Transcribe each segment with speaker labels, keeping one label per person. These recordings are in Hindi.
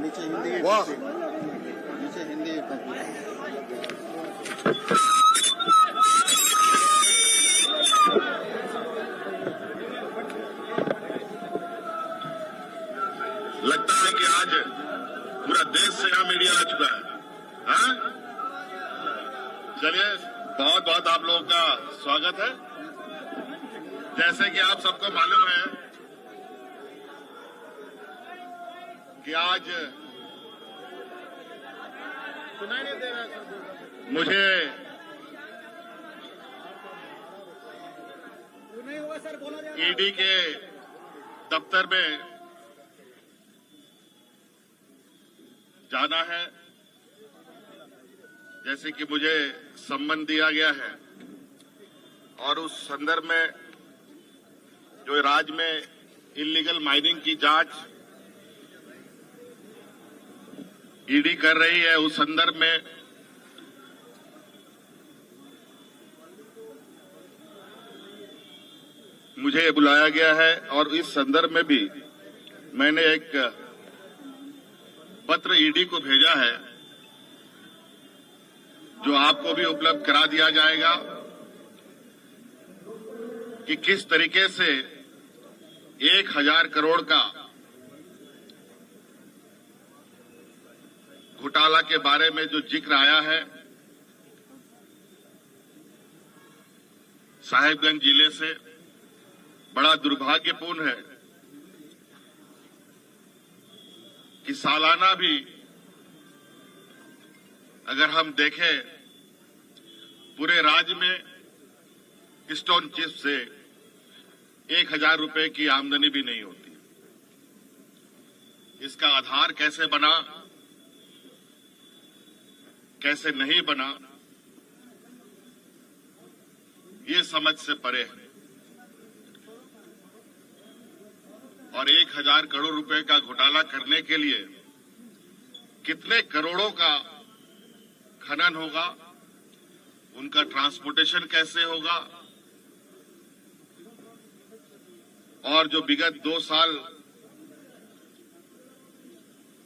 Speaker 1: नीचे हिंदी
Speaker 2: वाह
Speaker 1: नीचे हिंदी
Speaker 2: लगता है कि आज पूरा देश से यहाँ मीडिया आ चुका है। हाँ? चलिए, बहुत बहुत आप लोगों का स्वागत है। जैसे कि आप सबको मालूम है कि आज सुनाई नहीं दे रहा है, मुझे ईडी के दफ्तर में जाना है। जैसे कि मुझे सम्मन दिया गया है और उस संदर्भ में जो राज्य में इल्लीगल माइनिंग की जांच ईडी कर रही है, उस संदर्भ में मुझे बुलाया गया है और इस संदर्भ में भी मैंने एक पत्र ईडी को भेजा है जो आपको भी उपलब्ध करा दिया जाएगा कि किस तरीके से 1000 करोड़ का घोटाला के बारे में जो जिक्र आया है साहिबगंज जिले से, बड़ा दुर्भाग्यपूर्ण है कि सालाना भी अगर हम देखें पूरे राज्य में स्टोन चिप से 1000 रुपए की आमदनी भी नहीं होती। इसका आधार कैसे बना, कैसे नहीं बना, ये समझ से परे है। और 1000 करोड़ रुपए का घोटाला करने के लिए कितने करोड़ों का खनन होगा, उनका ट्रांसपोर्टेशन कैसे होगा, और जो विगत 2 साल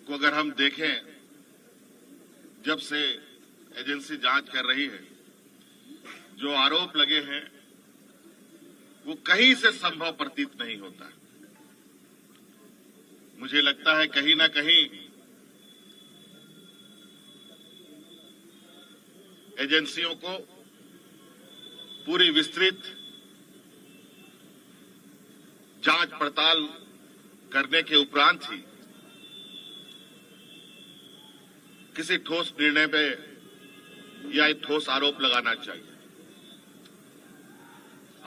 Speaker 2: को अगर हम देखें, जब से एजेंसी जांच कर रही है, जो आरोप लगे हैं वो कहीं से संभव प्रतीत नहीं होता है। मुझे लगता है कहीं ना कहीं एजेंसियों को पूरी विस्तृत जांच पड़ताल करने के उपरांत ही किसी ठोस निर्णय पे या एक ठोस आरोप लगाना चाहिए।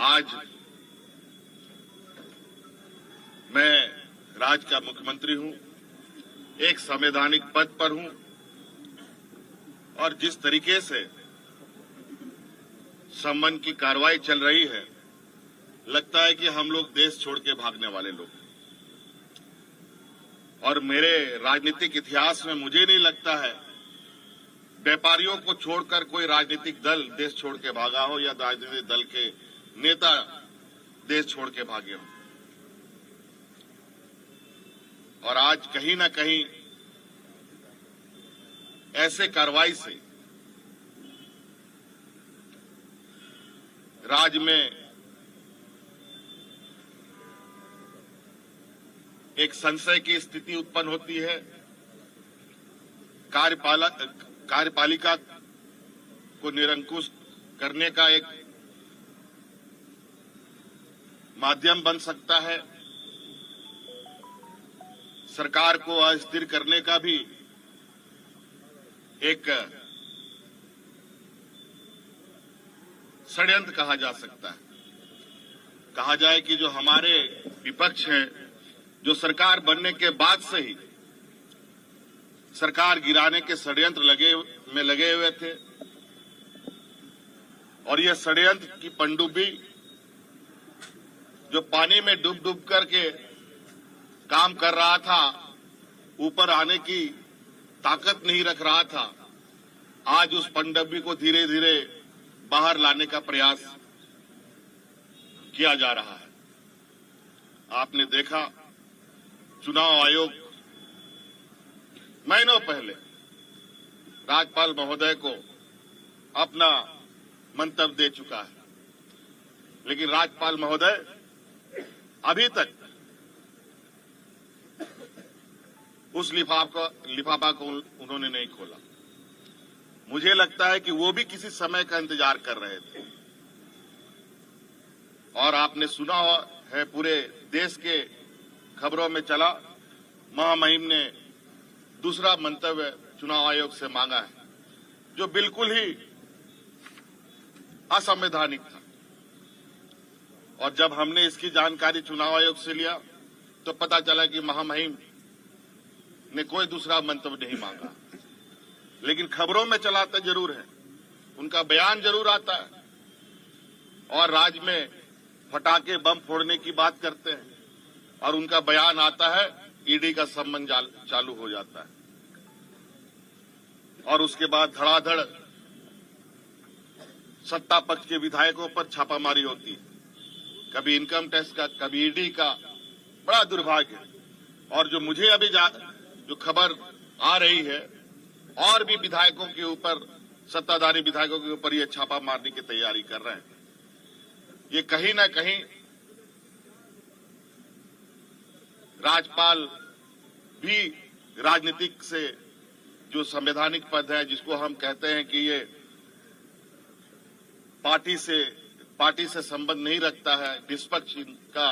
Speaker 2: आज मैं राज्य का मुख्यमंत्री हूं, एक संवैधानिक पद पर हूं, और जिस तरीके से सम्मन की कार्रवाई चल रही है, लगता है कि हम लोग देश छोड़ के भागने वाले लोग। और मेरे राजनीतिक इतिहास में मुझे नहीं लगता है व्यापारियों को छोड़कर कोई राजनीतिक दल देश छोड़ के भागा हो या राजनीतिक दल के नेता देश छोड़ के भागे हो। और आज कहीं ना कहीं ऐसे कार्रवाई से राज्य में एक संशय की स्थिति उत्पन्न होती है। कार्यपालिका को निरंकुश करने का एक माध्यम बन सकता है, सरकार को अस्थिर करने का भी एक षड्यंत्र कहा जा सकता है। कहा जाए कि जो हमारे विपक्ष हैं, जो सरकार बनने के बाद से ही सरकार गिराने के षड्यंत्र लगे हुए थे, और यह षड्यंत्र की पनडुब्बी जो पानी में डूब डूब करके काम कर रहा था, ऊपर आने की ताकत नहीं रख रहा था, आज उस पनडुब्बी को धीरे धीरे बाहर लाने का प्रयास किया जा रहा है। आपने देखा चुनाव आयोग महीनों पहले राज्यपाल महोदय को अपना मंतव्य दे चुका है, लेकिन राज्यपाल महोदय अभी तक उस लिफाफा को उन्होंने नहीं खोला। मुझे लगता है कि वो भी किसी समय का इंतजार कर रहे थे। और आपने सुना है, पूरे देश के खबरों में चला, महामहिम ने दूसरा मंतव्य चुनाव आयोग से मांगा है, जो बिल्कुल ही असंवैधानिक था। और जब हमने इसकी जानकारी चुनाव आयोग से लिया तो पता चला कि महामहिम ने कोई दूसरा मंतव्य नहीं मांगा, लेकिन खबरों में चलाते जरूर है, उनका बयान जरूर आता है और राज्य में फटाके बम फोड़ने की बात करते हैं और उनका बयान आता है, ईडी का संबंध चालू हो जाता है और उसके बाद धड़ाधड़ सत्ता पक्ष के विधायकों पर छापामारी होती है, कभी इनकम टैक्स का, कभी ईडी का। बड़ा दुर्भाग्य है। और जो मुझे अभी जो खबर आ रही है, और भी विधायकों के ऊपर, सत्ताधारी विधायकों के ऊपर ये छापा मारने की तैयारी कर रहे हैं। ये कहीं ना कहीं राज्यपाल भी राजनीतिक से जो संवैधानिक पद है, जिसको हम कहते हैं कि ये पार्टी से संबंध नहीं रखता है, निष्पक्ष का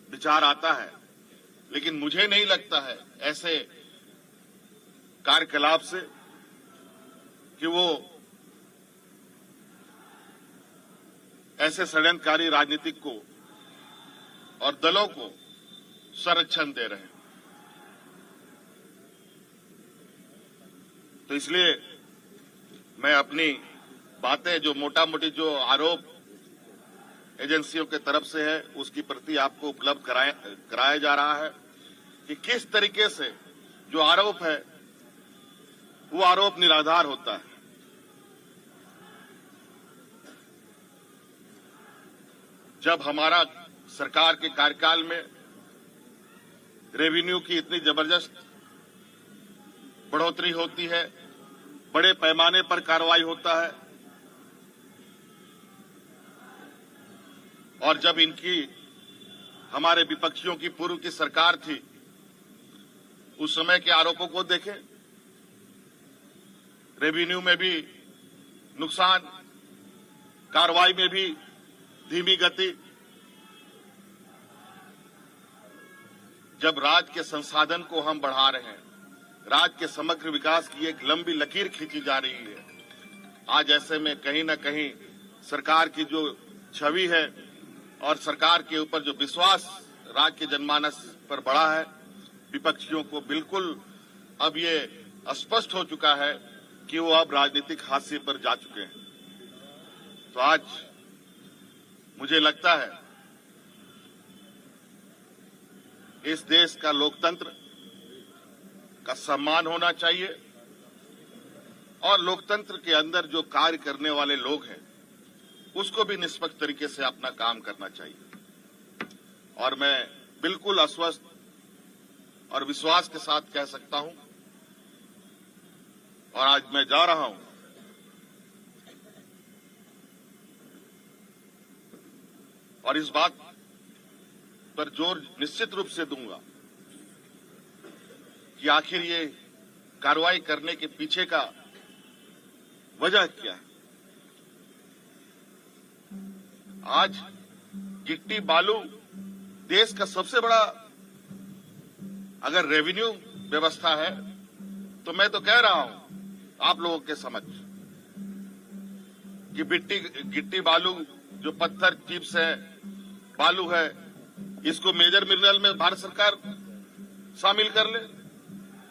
Speaker 2: विचार आता है, लेकिन मुझे नहीं लगता है ऐसे कार्यकलाप से कि वो ऐसे षड्यंत्रकारी राजनीतिक को और दलों को संरक्षण दे रहे हैं। तो इसलिए मैं अपनी बातें, जो मोटा मोटी जो आरोप एजेंसियों के तरफ से है, उसकी प्रति आपको उपलब्ध कराया जा रहा है कि किस तरीके से जो आरोप है वो आरोप निराधार होता है। जब हमारा सरकार के कार्यकाल में रेवेन्यू की इतनी जबरदस्त बढ़ोतरी होती है, बड़े पैमाने पर कार्रवाई होता है, और जब हमारे विपक्षियों की पूर्व की सरकार थी, उस समय के आरोपों को देखें, रेवेन्यू में भी नुकसान, कार्रवाई में भी धीमी गति। जब राज्य के संसाधन को हम बढ़ा रहे हैं, राज्य के समग्र विकास की एक लंबी लकीर खींची जा रही है, आज ऐसे में कहीं न कहीं सरकार की जो छवि है और सरकार के ऊपर जो विश्वास राज्य के जनमानस पर बढ़ा है, विपक्षियों को बिल्कुल अब ये स्पष्ट हो चुका है कि वो अब राजनीतिक हाशिए पर जा चुके हैं। तो आज मुझे लगता है इस देश का लोकतंत्र का सम्मान होना चाहिए और लोकतंत्र के अंदर जो कार्य करने वाले लोग हैं उसको भी निष्पक्ष तरीके से अपना काम करना चाहिए। और मैं बिल्कुल आश्वस्त और विश्वास के साथ कह सकता हूं, और आज मैं जा रहा हूं और इस बात पर जोर निश्चित रूप से दूंगा कि आखिर ये कार्रवाई करने के पीछे का वजह क्या है। आज गिट्टी बालू देश का सबसे बड़ा अगर रेवेन्यू व्यवस्था है, तो मैं तो कह रहा हूं आप लोगों के समक्ष कि गिट्टी बालू जो पत्थर चिप्स है, बालू है, इसको मेजर मिनरल में भारत सरकार शामिल कर ले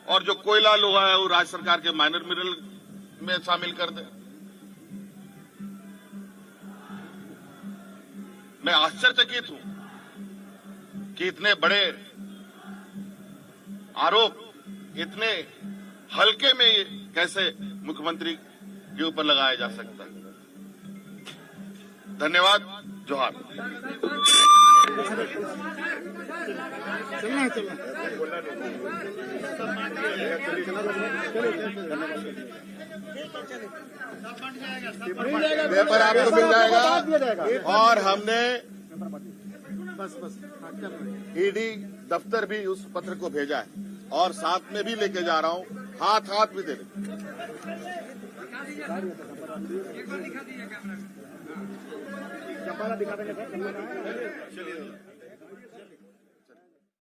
Speaker 2: और जो कोयला लोहा है वो राज्य सरकार के माइनर मिनरल में शामिल कर दे। मैं आश्चर्यचकित हूं कि इतने बड़े आरोप इतने हल्के में कैसे मुख्यमंत्री के ऊपर लगाया जा सकता है। धन्यवाद। जोहार।
Speaker 1: चलना
Speaker 2: पेपर आपको मिल जाएगा। और हमने ईडी दफ्तर भी उस पत्र को भेजा है और साथ में भी लेके जा रहा हूं, हाथ भी दे
Speaker 3: दिखा देंगे सर।